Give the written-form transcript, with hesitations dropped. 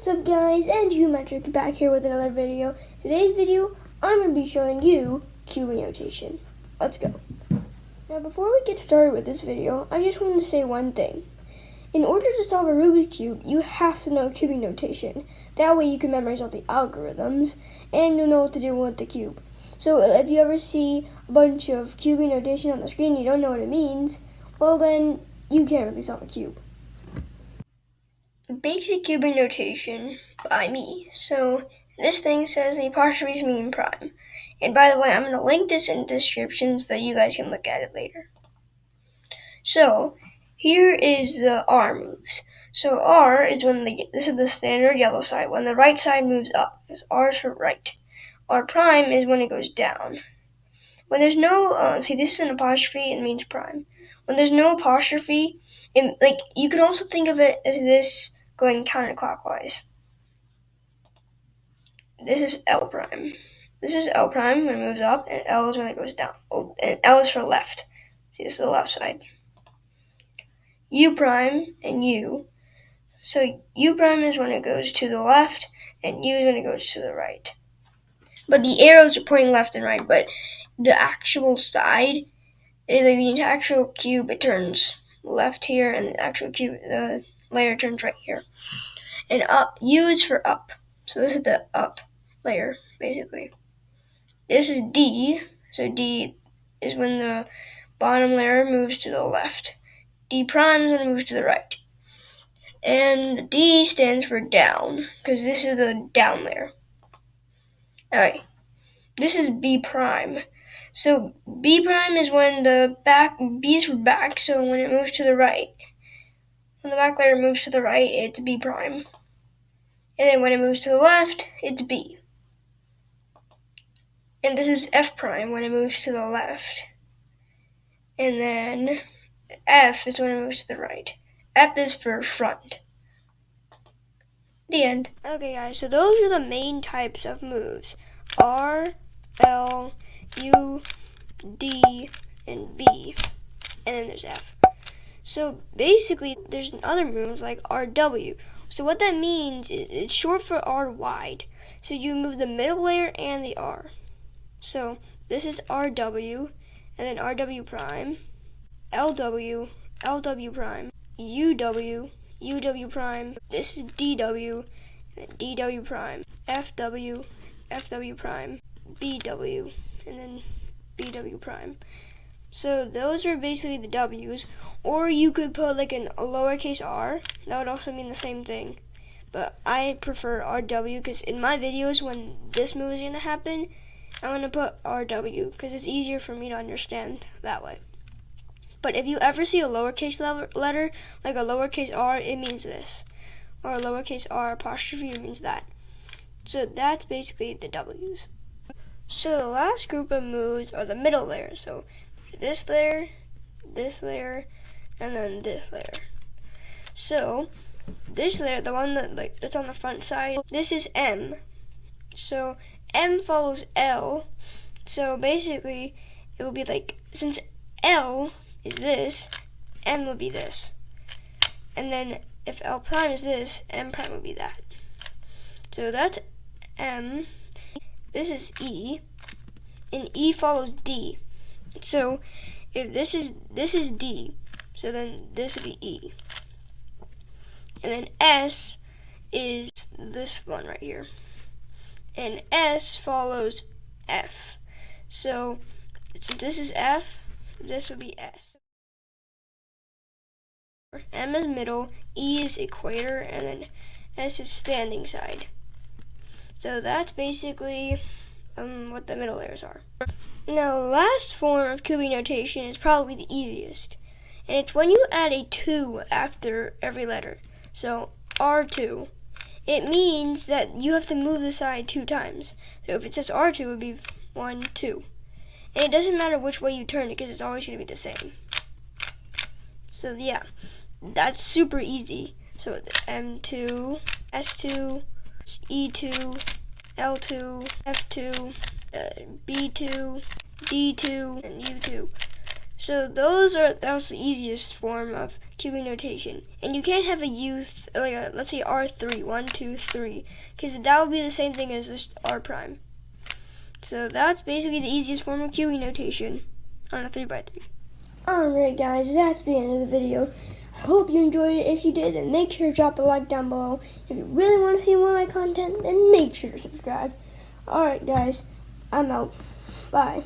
What's up guys, NGeomeTricks back here with another video. Today's video, I'm going to be showing you cubing notation. Let's go. Now before we get started with this video, I just wanted to say one thing. In order to solve a Rubik's Cube, you have to know cubing notation. That way you can memorize all the algorithms and you'll know what to do with the cube. So if you ever see a bunch of cubing notation on the screen and you don't know what it means, well then you can't really solve a cube. Basic cubing notation by me. So this thing says the apostrophes mean prime. And by the way, I'm going to link this in the description so that you guys can look at it later. So here is the R moves. So R is when this is the standard yellow side. When the right side moves up, because R is for right. R prime is when it goes down. When there's no, see this is an apostrophe, it means prime. When there's no apostrophe, you can also think of it as this going counterclockwise. This is L prime. This is L prime when it moves up, and L is when it goes down. Oh, and L is for left. See, this is the left side. U prime and U. So U prime is when it goes to the left, and U is when it goes to the right. But the arrows are pointing left and right, but the actual side, the actual cube, it turns left here, and the actual cube, the layer turns right here. And up, U is for up. So this is the up layer, basically. This is D. So D is when the bottom layer moves to the left. D prime is when it moves to the right. And D stands for down, because this is the down layer. Alright, this is B prime. So B prime is when the back, B is for back, so when it moves to the right. When the back layer moves to the right, it's B prime. And then when it moves to the left, it's B. And this is F prime when it moves to the left. And then F is when it moves to the right. F is for front. The end. Okay guys, so those are the main types of moves. R, L, U, D, and B. And then there's F. So basically, there's other moves like RW. So what that means is it's short for R wide. So you move the middle layer and the R. So this is RW, and then RW prime, LW, LW prime, UW, UW prime. This is DW, and then DW prime, FW, FW prime, BW, and then BW prime. So those are basically the W's, or you could put like a lowercase r. That would also mean the same thing. But I prefer RW because in my videos when this move is going to happen, I'm going to put RW because it's easier for me to understand that way. But if you ever see a lowercase letter, like a lowercase r, it means this. Or a lowercase r apostrophe, it means that. So that's basically the W's. So the last group of moves are the middle layer. So this layer, and then this layer. So this layer, the one that's on the front side, this is M. So M follows L. So basically, it will be like, since L is this, M will be this. And then if L prime is this, M prime will be that. So that's M. This is E, and E follows D. So if this is D, so then this would be E. And then S is this one right here. And S follows F. So this is F, this would be S. M is middle, E is equator, and then S is standing side. So that's basically what the middle layers are. Now, the last form of cubing notation is probably the easiest, and it's when you add a 2 after every letter. So R2, it means that you have to move the side 2 times. So if it says R2, it would be 1, 2. And it doesn't matter which way you turn it because it's always going to be the same. So yeah, that's super easy. So M2, S2, E2, L2, F2, B2, D2, and U2. So that was the easiest form of cubing notation. And you can't have a U, let's say R3, 1, 2, 3, because that would be the same thing as this R prime. So that's basically the easiest form of cubing notation on a 3x3. Alright guys, that's the end of the video. I hope you enjoyed it. If you did, then make sure to drop a like down below. If you really want to see more of my content, then make sure to subscribe. Alright guys, I'm out. Bye.